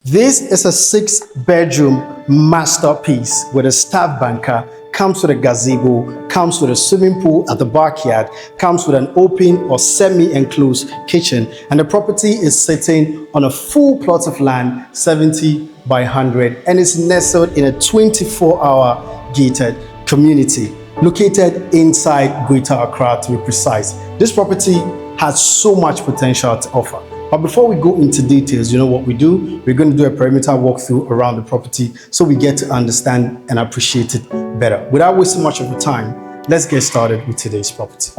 This is a 6-bedroom masterpiece with a staff banker, comes with a gazebo, comes with a swimming pool at the backyard, comes with an open or semi-enclosed kitchen, and the property is sitting on a full plot of land, 70 by 100, and is nestled in a 24-hour gated community located inside Greater Accra, to be precise. This property has so much potential to offer. But before we go into details, you know what we do? We're going to do a perimeter walkthrough around the property so we get to understand and appreciate it better. Without wasting much of your time, let's get started with today's property.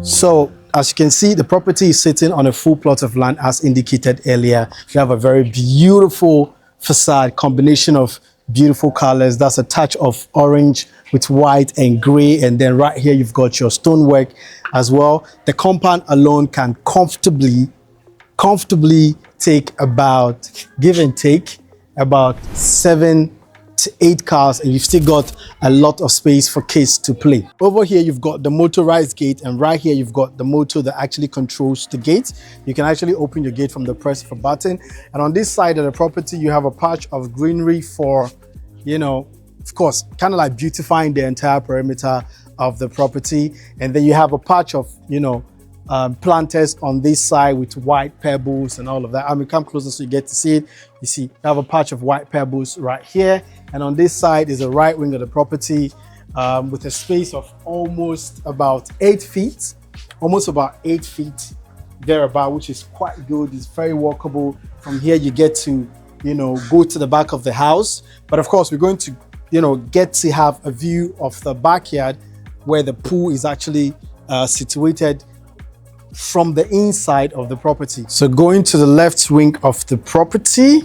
So, as you can see, the property is sitting on a full plot of land as indicated earlier. You have a very beautiful facade, combination of beautiful colors. That's a touch of orange with white and gray. And then right here, you've got your stonework as well. The compound alone can comfortably take about, give and take, about 7 to 8 cars, and you've still got a lot of space for kids to play. Over here you've got the motorized gate, and right here you've got the motor that actually controls the gate. You can actually open your gate from the press of a button. And on this side of the property you have a patch of greenery for, you know, of course, kind of like beautifying the entire perimeter of the property. And then you have a patch of, you know, planters on this side with white pebbles and all of that. I mean, come closer so you get to see it. You see, you have a patch of white pebbles right here. And on this side is the right wing of the property with a space of almost about 8 feet, thereabout, which is quite good. It's very walkable. From here, you get to, you know, go to the back of the house. But of course, we're going to, you know, get to have a view of the backyard where the pool is actually situated from the inside of the property. So going to the left wing of the property,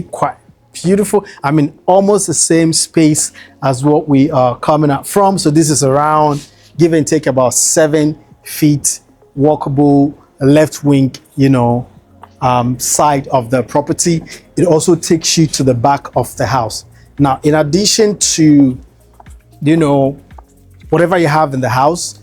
quite beautiful. I mean, almost the same space as what we are coming up from. So this is around, give and take, about 7 feet walkable left wing, you know, side of the property. It also takes you to the back of the house. Now, in addition to, you know, whatever you have in the house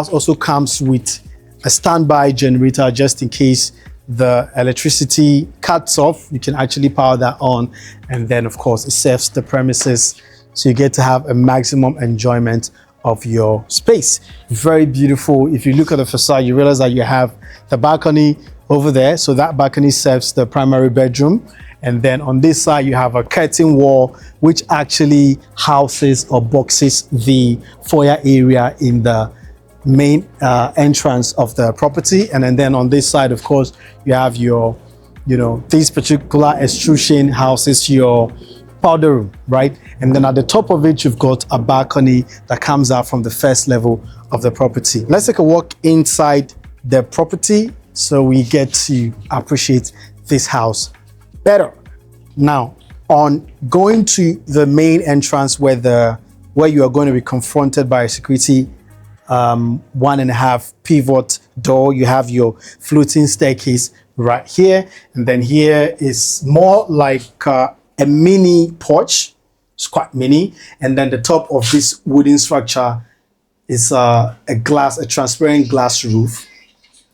also comes with a standby generator just in case the electricity cuts off. You can actually power that on, and then of course it serves the premises, so you get to have a maximum enjoyment of your space. Very beautiful. If you look at the facade, you realize that you have the balcony over there, so that balcony serves the primary bedroom. And then on this side you have a curtain wall which actually houses or boxes the foyer area in the main entrance of the property. And then on this side, of course, you have your, you know, this particular extrusion houses your powder room, right? And then at the top of it, you've got a balcony that comes out from the first level of the property. Let's take a walk inside the property so we get to appreciate this house better. Now, on going to the main entrance where you are going to be confronted by a security 1.5 pivot door, you have your floating staircase right here, and then here is more like a mini porch. It's quite mini, and then the top of this wooden structure is a transparent glass roof,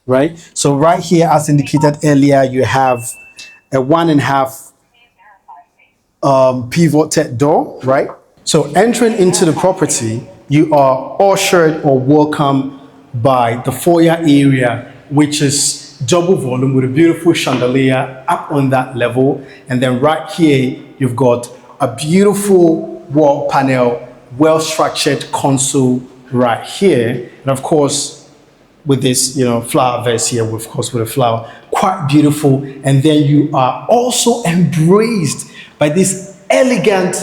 right? So right here, as indicated earlier, you have a 1.5 pivoted door, right? So entering into the property, you are ushered or welcomed by the foyer area, which is double volume with a beautiful chandelier up on that level. And then right here, you've got a beautiful wall panel, well-structured console right here. And of course, with this, you know, flower vase here, of course, with a flower, quite beautiful. And then you are also embraced by this elegant,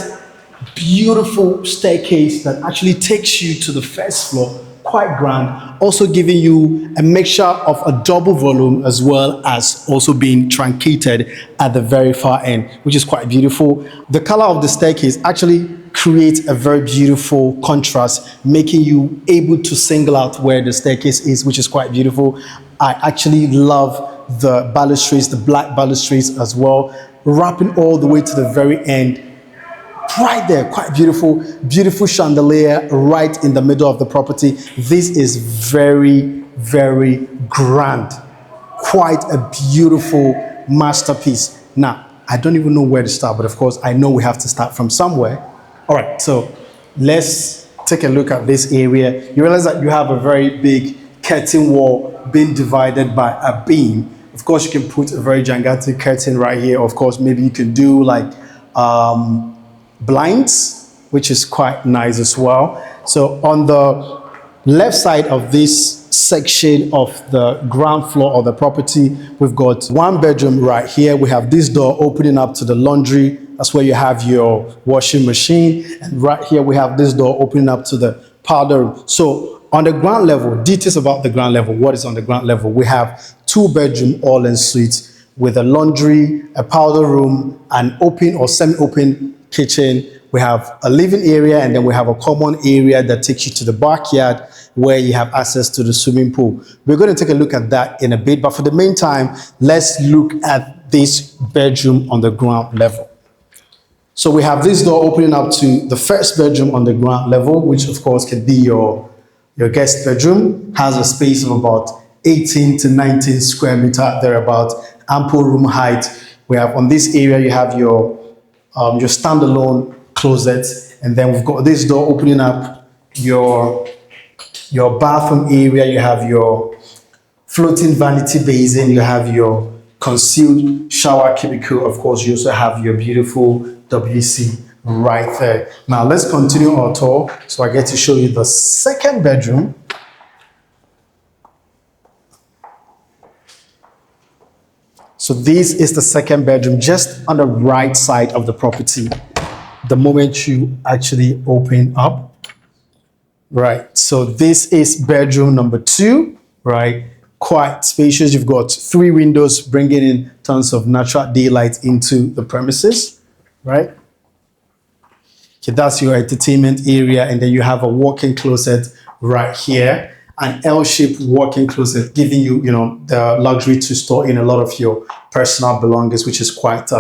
beautiful staircase that actually takes you to the first floor quite grand, also giving you a mixture of a double volume as well as also being truncated at the very far end, which is quite beautiful. The color of the staircase actually creates a very beautiful contrast, making you able to single out where the staircase is, which is quite beautiful. I actually love the balustrades, the black balustrades as well, wrapping all the way to the very end. Right there, quite beautiful, beautiful chandelier right in the middle of the property. This is very, very grand. Quite a beautiful masterpiece. Now, I don't even know where to start, but of course, I know we have to start from somewhere. All right, so let's take a look at this area. You realize that you have a very big curtain wall being divided by a beam. Of course, you can put a very gigantic curtain right here. Of course, maybe you can do like blinds, which is quite nice as well. So on the left side of this section of the ground floor of the property, we've got one bedroom right here. We have this door opening up to the laundry. That's where you have your washing machine. And right here, we have this door opening up to the powder room. So on the ground level, details about the ground level, what is on the ground level? We have 2-bedroom all-en-suite with a laundry, a powder room, an open or semi-open kitchen. We have a living area, and then we have a common area that takes you to the backyard where you have access to the swimming pool. We're going to take a look at that in a bit, but for the meantime, let's look at this bedroom on the ground level. So we have this door opening up to the first bedroom on the ground level, which of course can be your guest bedroom. Has a space of about 18 to 19 square meter, thereabout, ample room height. We have on this area, you have your standalone closet, and then we've got this door opening up your bathroom area. You have your floating vanity basin, you have your concealed shower cubicle. Of course, you also have your beautiful WC right there. Now let's continue our tour. So I get to show you the second bedroom. So this is the second bedroom, just on the right side of the property. The moment you actually open up, right? So this is bedroom number 2, right? Quite spacious. You've got 3 windows bringing in tons of natural daylight into the premises, right? Okay, that's your entertainment area, and then you have a walk-in closet right here, an L-shaped walk-in closet, giving you, the luxury to store in a lot of your personal belongings, which is quite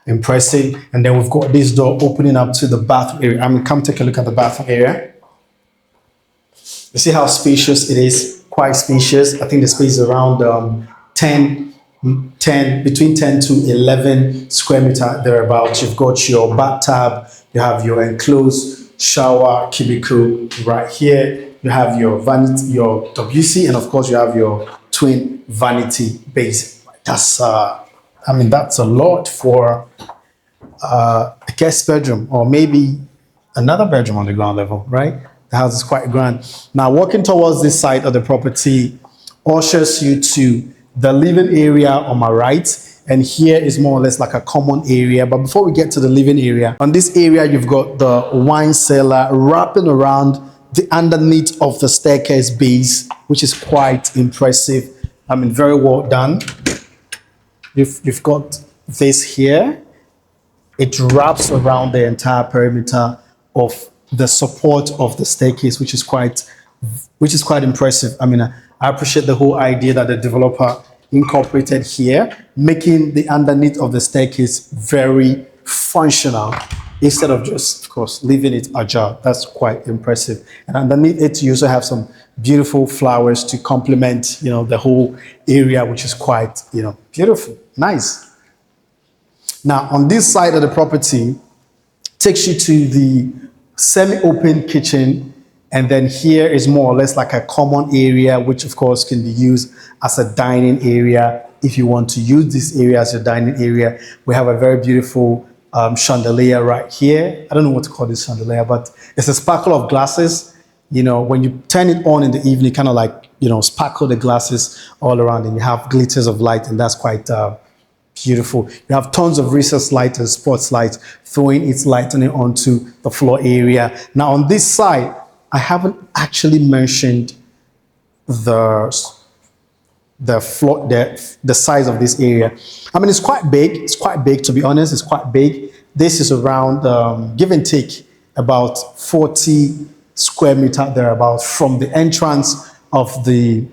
impressive. And then we've got this door opening up to the bathroom area. Come take a look at the bathroom area. You see how spacious it is? Quite spacious. I think the space is around between 10 to 11 square meter thereabouts. You've got your bathtub, you have your enclosed shower cubicle right here. You have your vanity, your WC, and of course you have your twin vanity basin. That's that's a lot for a guest bedroom, or maybe another bedroom on the ground level, right? The house is quite grand. Now, walking towards this side of the property ushers you to the living area on my right. And here is more or less like a common area. But before we get to the living area, on this area, you've got the wine cellar wrapping around the underneath of the staircase base, which is quite impressive. Very well done. You've got this here. It wraps around the entire perimeter of the support of the staircase, which is quite impressive. I appreciate the whole idea that the developer incorporated here, making the underneath of the staircase very functional instead of just, of course, leaving it ajar. That's quite impressive. And underneath it, you also have some beautiful flowers to complement, the whole area, which is quite, beautiful, nice. Now, on this side of the property, takes you to the semi-open kitchen. And then here is more or less like a common area, which of course can be used as a dining area. If you want to use this area as a dining area, we have a very beautiful chandelier right here. I don't know what to call this chandelier, but it's a sparkle of glasses. When you turn it on in the evening, kind of like, sparkle the glasses all around, and you have glitters of light, and that's quite beautiful. You have tons of recessed light and sports light throwing its lightning onto the floor area. Now on this side, I haven't actually mentioned the floor, the size of this area. I mean, it's quite big. It's quite big, to be honest. It's quite big. This is around, give and take, about 40 square meter thereabout, from the entrance of the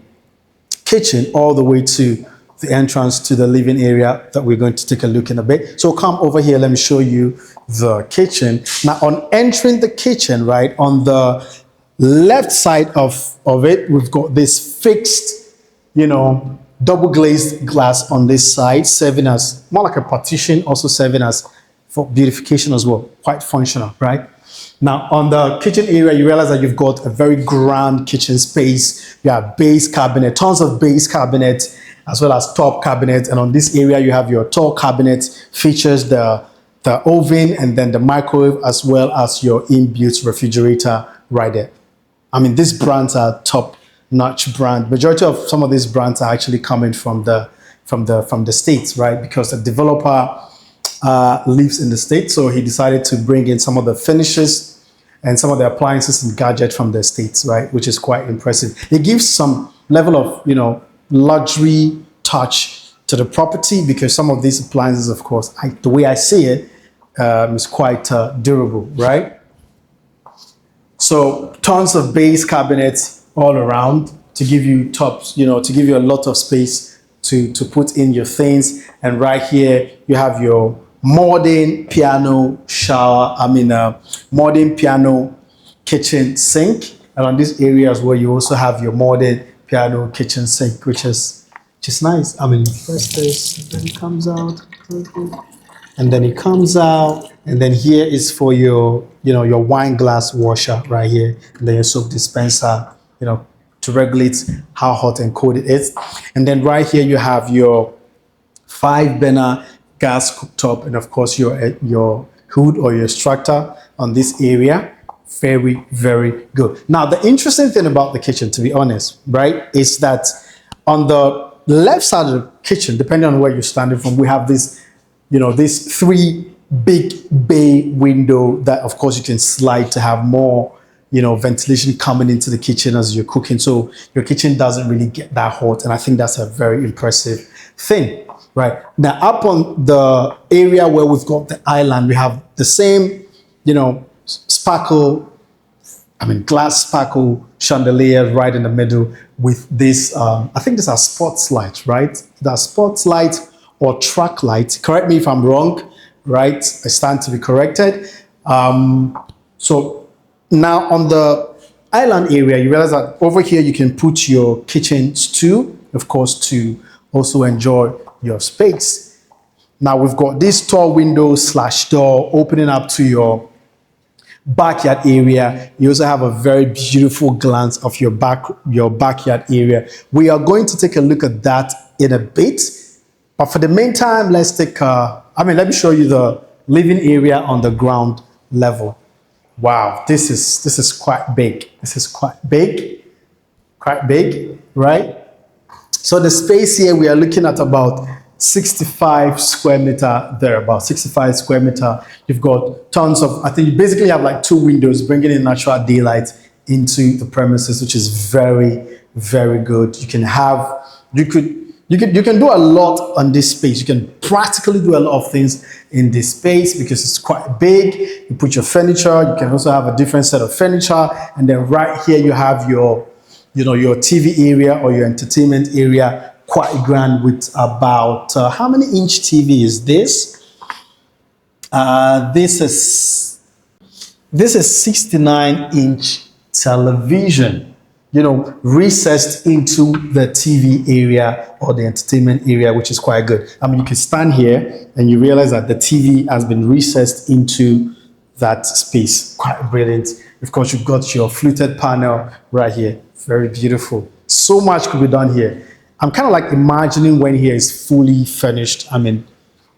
kitchen all the way to the entrance to the living area that we're going to take a look in a bit. So come over here, let me show you the kitchen. Now, on entering the kitchen, right, on the left side of it, we've got this fixed, you know, double glazed glass on this side, serving as more like a partition, also serving as for beautification as well. Quite functional, right? Now, on the kitchen area, you realize that you've got a very grand kitchen space. You have base cabinet, tons of base cabinet, as well as top cabinet. And on this area, you have your top cabinet, features the oven and then the microwave, as well as your inbuilt refrigerator right there. I mean, these brands are top-notch brand. Majority of some of these brands are actually coming from the States, right? Because the developer lives in the States, so he decided to bring in some of the finishes and some of the appliances and gadgets from the States, right? Which is quite impressive. It gives some level of, you know, luxury touch to the property, because some of these appliances, of course, the way I see it, is quite durable, right? So tons of base cabinets all around to give you to give you a lot of space to put in your things. And right here, you have your modern piano shower, modern piano kitchen sink. And on this area as well, you also have your modern piano kitchen sink, which is just nice. I mean, first this, then it comes out, and then it comes out, and then here is for your, your wine glass washer right here, and then your soap dispenser, to regulate how hot and cold it is. And then right here, you have your 5-burner gas cooktop, and of course your hood or your extractor on this area. Very, very good. Now, the interesting thing about the kitchen, to be honest, right, is that on the left side of the kitchen, depending on where you're standing from, we have this, this 3 big bay window that, of course, you can slide to have more, ventilation coming into the kitchen as you're cooking. So your kitchen doesn't really get that hot. And I think that's a very impressive thing, right? Now, up on the area where we've got the island, we have the same, glass sparkle chandelier right in the middle with this, I think these are sports lights, right? That's sports light or track light. Correct me if I'm wrong, right? I stand to be corrected. So now on the island area, you realize that over here you can put your kitchen stool, of course, to also enjoy your space. Now we've got this tall window / door opening up to your backyard area. You also have a very beautiful glance of your backyard area. We are going to take a look at that in a bit, but for the meantime, let's take let me show you the living area on the ground level. Wow, this is quite big. This is quite big, right? So the space here, we are looking at about 65 square meter there, about 65 square meter. You've got tons of, I think you basically have like 2 windows bringing in natural daylight into the premises, which is very, very good. You can do a lot on this space. You can practically do a lot of things in this space because it's quite big. You put your furniture, you can also have a different set of furniture. And then right here, you have your TV area or your entertainment area, quite grand, with about, how many inch TV is this? This is 69 inch television, recessed into the TV area or the entertainment area, which is quite good. I mean, you can stand here and you realize that the TV has been recessed into that space. Quite brilliant. Of course, you've got your fluted panel right here. Very beautiful. So much could be done here. I'm kind of like imagining when here is fully furnished. I mean,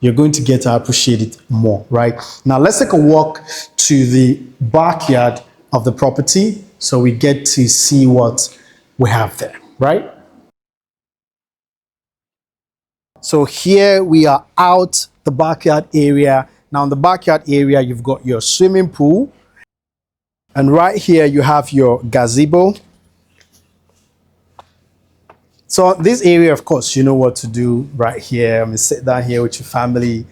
you're going to get to appreciate it more, right? Now, let's take a walk to the backyard of the property so we get to see what we have there, right? So here we are out the backyard area. Now, in the backyard area, you've got your swimming pool. And right here, you have your gazebo. So this area, of course, you know what to do right here. I mean, sit down here with your family,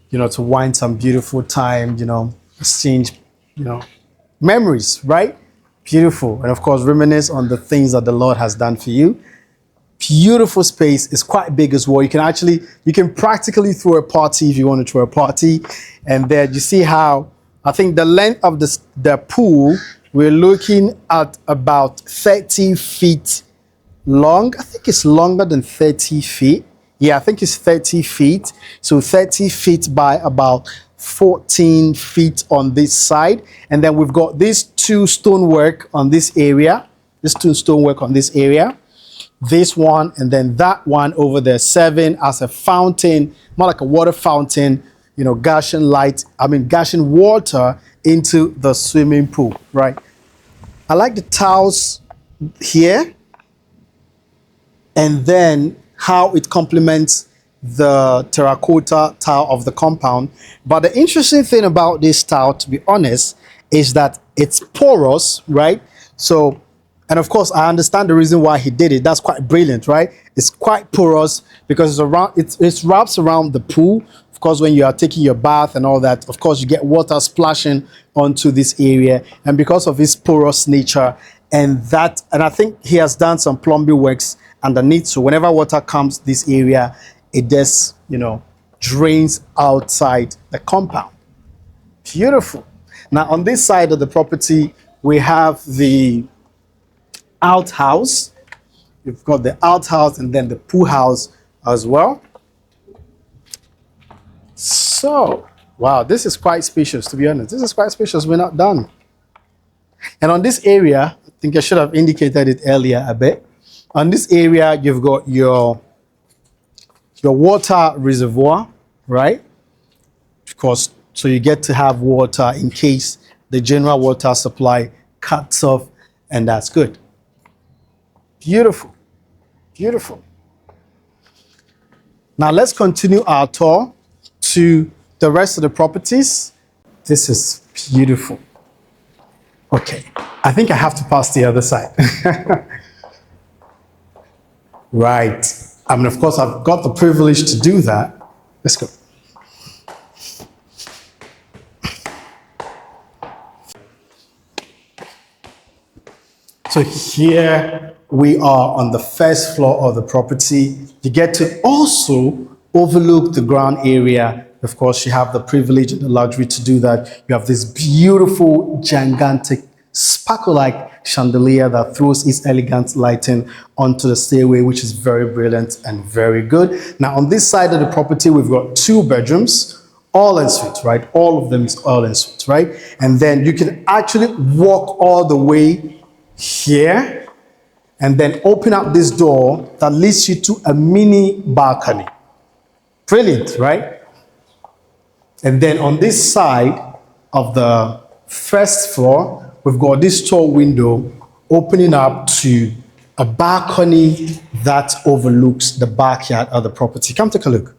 you know, to wind some beautiful time, you know, exchange, you know, memories, right? Beautiful. And of course, reminisce on the things that the Lord has done for you. Beautiful space. It's quite big as well. You can practically throw a party if you want to throw a party. And there you see how, I think the length of the pool, we're looking at about 30 feet long. I think it's longer than 30 feet. Yeah, I think it's 30 feet. So 30 feet by about 14 feet on this side. And then we've got these two stonework on this area. This two stonework on this area. This one and then that one over there serving as a fountain, more like a water fountain, you know, gushing water into the swimming pool, right? I like the tiles here. And then how it complements the terracotta tile of the compound. But the interesting thing about this tile, to be honest, is that it's porous, right? So, and of course, I understand the reason why he did it. That's quite brilliant, right? It's quite porous because it wraps around the pool. Of course, when you are taking your bath and all that, of course, you get water splashing onto this area. And because of its porous nature and I think he has done some plumbing works underneath, so whenever water comes this area, it just, you know, drains outside the compound. Beautiful. Now on this side of the property, we have the outhouse. You've got the outhouse and then the pool house as well. So, wow, this is quite spacious, to be honest. This is quite spacious. We're not done. And on this area, I think I should have indicated it earlier a bit. On this area, you've got your water reservoir, right? Of course, so you get to have water in case the general water supply cuts off, and that's good. Beautiful, beautiful. Now let's continue our tour to the rest of the properties. This is beautiful. Okay, I think I have to pass the other side. Right. I mean, of course, I've got the privilege to do that. Let's go. So here we are on the first floor of the property. You get to also overlook the ground area. Of course, you have the privilege and the luxury to do that. You have this beautiful, gigantic, sparkle-like chandelier that throws its elegant lighting onto the stairway, which is very brilliant and very good. Now, on this side of the property, we've got 2 bedrooms, all en suite, right? All of them is all en suite, right? And then you can actually walk all the way here and then open up this door that leads you to a mini balcony. Brilliant, right? And then on this side of the first floor, we've got this tall window opening up to a balcony that overlooks the backyard of the property. Come take a look.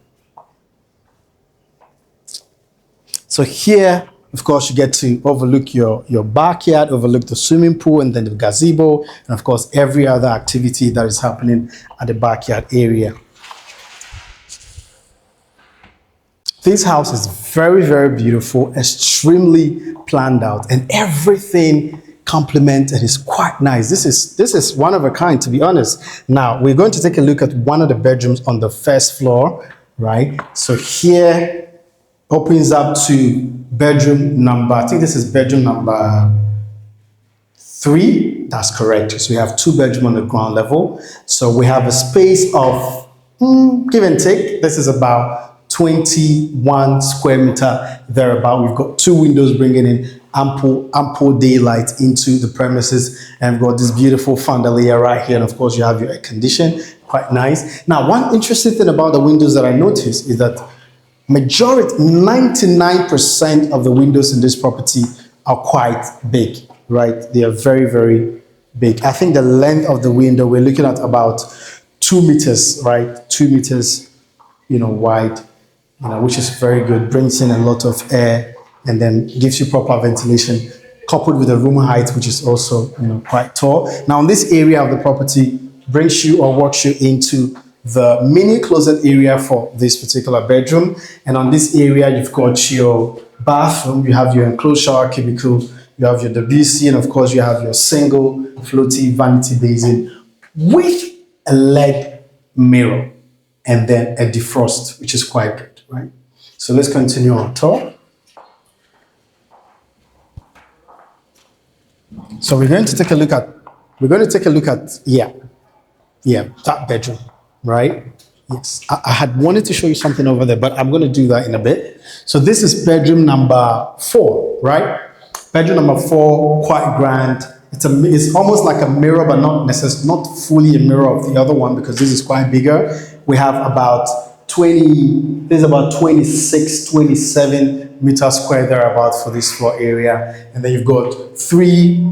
So here, of course, you get to overlook your backyard, overlook the swimming pool, and then the gazebo, and of course, every other activity that is happening at the backyard area. This house is very, very beautiful, extremely planned out, and everything complements and is quite nice. This is one of a kind, to be honest. Now, we're going to take a look at one of the bedrooms on the first floor, right? So here opens up to bedroom number, I think this is bedroom number 3. That's correct. So we have 2 bedrooms on the ground level. So we have a space of, give and take, this is about 21 square meter thereabout. We've got 2 windows bringing in ample daylight into the premises, and we've got this beautiful chandelier right here, and of course you have your air condition, quite nice. Now, one interesting thing about the windows that I noticed is that majority, 99% of the windows in this property are quite big, right? They are very, very big. I think the length of the window, we're looking at about 2 meters, right? 2 meters, wide, which is very good. Brings in a lot of air and then gives you proper ventilation coupled with the room height, which is also, you know, quite tall. Now, this area of the property brings you or walks you into the mini closet area for this particular bedroom. And on this area, you've got your bathroom, you have your enclosed shower cubicle, you have your WC, and of course, you have your single floating vanity basin with a LED mirror and then a defrost, which is quite good, right? So let's continue on top. So we're going to take a look at, that bedroom, right? Yes, I had wanted to show you something over there, but I'm going to do that in a bit. So this is bedroom number 4, right? Bedroom number 4, quite grand. It's almost like a mirror, but not fully a mirror of the other one, because this is quite bigger. We have about 26, 27 meters square thereabout for this floor area. And then you've got 3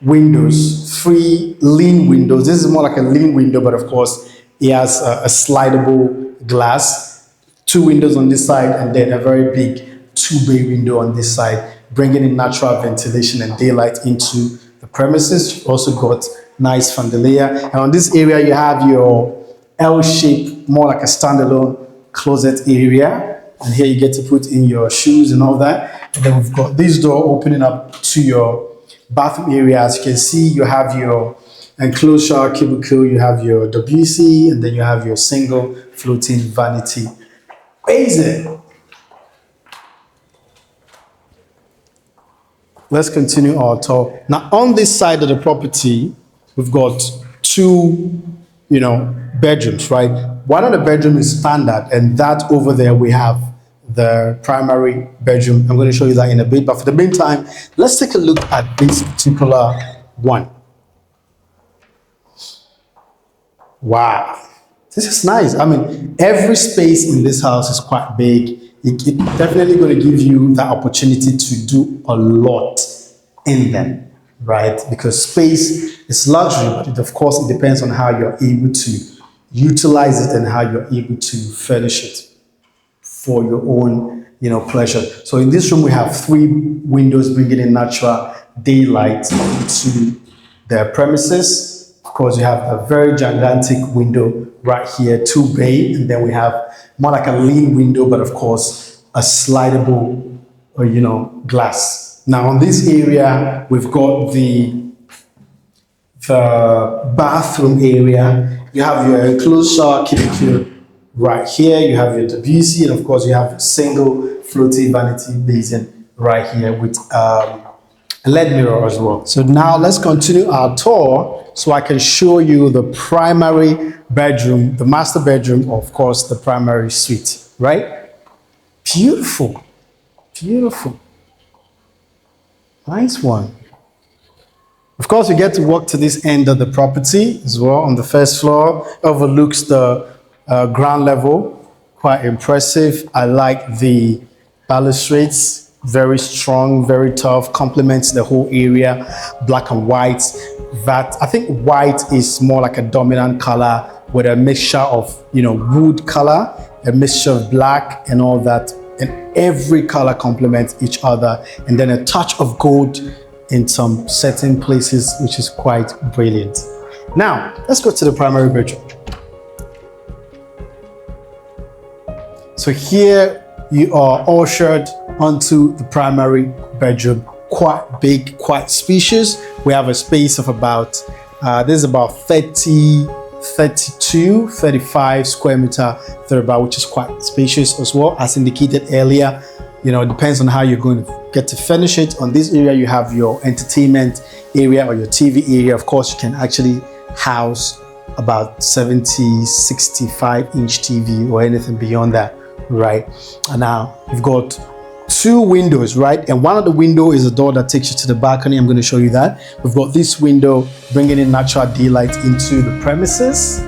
lean windows. This is more like a lean window, but of course, it has a slidable glass, 2 windows on this side, and then a very big 2-bay window on this side, bringing in natural ventilation and daylight into the premises. You've also got nice chandelier. And on this area, you have your L-shape, more like a standalone closet area. And here you get to put in your shoes and all that. And then we've got this door opening up to your bathroom area. As you can see, you have your enclosed shower cubicle, you have your WC, and then you have your single floating vanity basin. Let's continue our tour. Now, on this side of the property, we've got 2, bedrooms, right? One of the bedrooms is standard, and that over there we have the primary bedroom. I'm going to show you that in a bit, but for the meantime, let's take a look at this particular one. Wow, this is nice. I mean, every space in this house is quite big. It's definitely going to give you the opportunity to do a lot in them, right? Because space is luxury, but of course, it depends on how you're able to utilize it and how you're able to furnish it for your own, pleasure. So in this room, we have 3 windows bringing in natural daylight into the premises. Of course, you have a very gigantic window right here, 2-bay, and then we have more like a lean window, but of course, a slidable, glass. Now, on this area, we've got the bathroom area. You have your enclosed shower cubicle right here. You have your WC, and of course, you have a single floating vanity basin right here with a LED mirror as well. So now let's continue our tour so I can show you the primary bedroom, the master bedroom, of course, the primary suite, right? Beautiful, beautiful. Nice one. Of course, you get to walk to this end of the property as well on the first floor. Overlooks the ground level. Quite impressive. I like the balustrades. Very strong, very tough, complements the whole area. Black and white. That I think white is more like a dominant color with a mixture of wood color, a mixture of black and all that, and every color complements each other, and then a touch of gold in some certain places, which is quite brilliant. Now let's go to the primary bedroom. So here you are ushered onto the primary bedroom. Quite big, quite spacious. We have a space of about, this is about 35 square meter thereabout, which is quite spacious as well. As indicated earlier, it depends on how you're going to get to furnish it. On this area, you have your entertainment area or your TV area. Of course, you can actually house about 70, 65 inch TV or anything beyond that, right? And now you've got 2 windows, right? And one of the windows is a door that takes you to the balcony. I'm going to show you that. We've got this window bringing in natural daylight into the premises.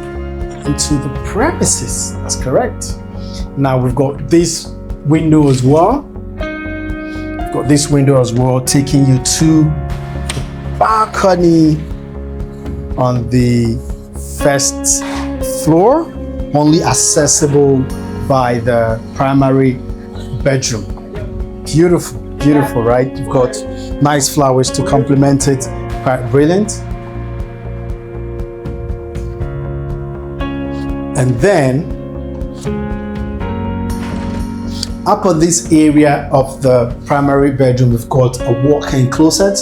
That's correct. Now we've got this window as well. Taking you to the balcony on the first floor, only accessible by the primary bedroom. Beautiful, Beautiful, right? You've got nice flowers to complement it. Quite brilliant. And then up on this area of the primary bedroom, we've got a walk-in closet,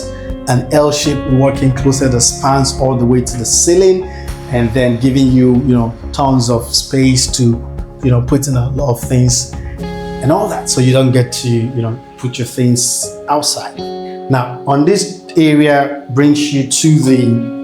an L-shaped walk-in closet that spans all the way to the ceiling, and then giving you, tons of space to, put in a lot of things and all that, so you don't get to, put your things outside. Now, on this area brings you to the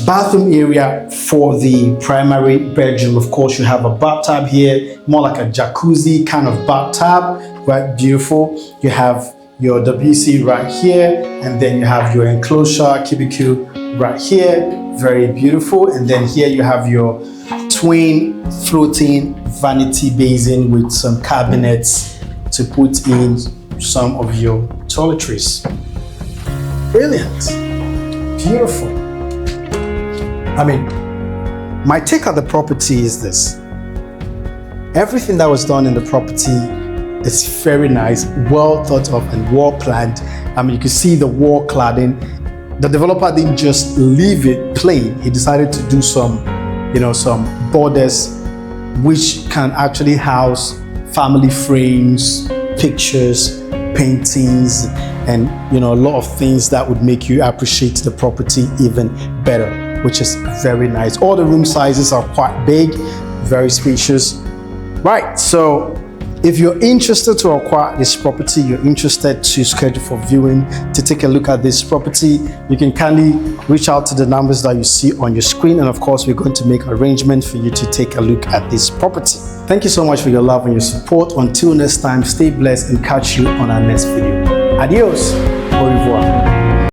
bathroom area for the primary bedroom. Of course, you have a bathtub here, more like a jacuzzi kind of bathtub, right? Beautiful. You have your WC right here, and then you have your enclosure cubicle right here. Very beautiful. And then here you have your twin floating vanity basin with some cabinets to put in some of your toiletries. Brilliant. Beautiful. I mean, my take on the property is this. Everything that was done in the property is very nice, well thought of and well planned. I mean, you can see the wall cladding. The developer didn't just leave it plain. He decided to do some borders which can actually house family frames, pictures, paintings, and a lot of things that would make you appreciate the property even better, which is very nice. All the room sizes are quite big, very spacious. Right, so if you're interested to acquire this property, you're interested to schedule for viewing, to take a look at this property, you can kindly reach out to the numbers that you see on your screen. And of course, we're going to make arrangements for you to take a look at this property. Thank you so much for your love and your support. Until next time, stay blessed and catch you on our next video. Adios. Au revoir.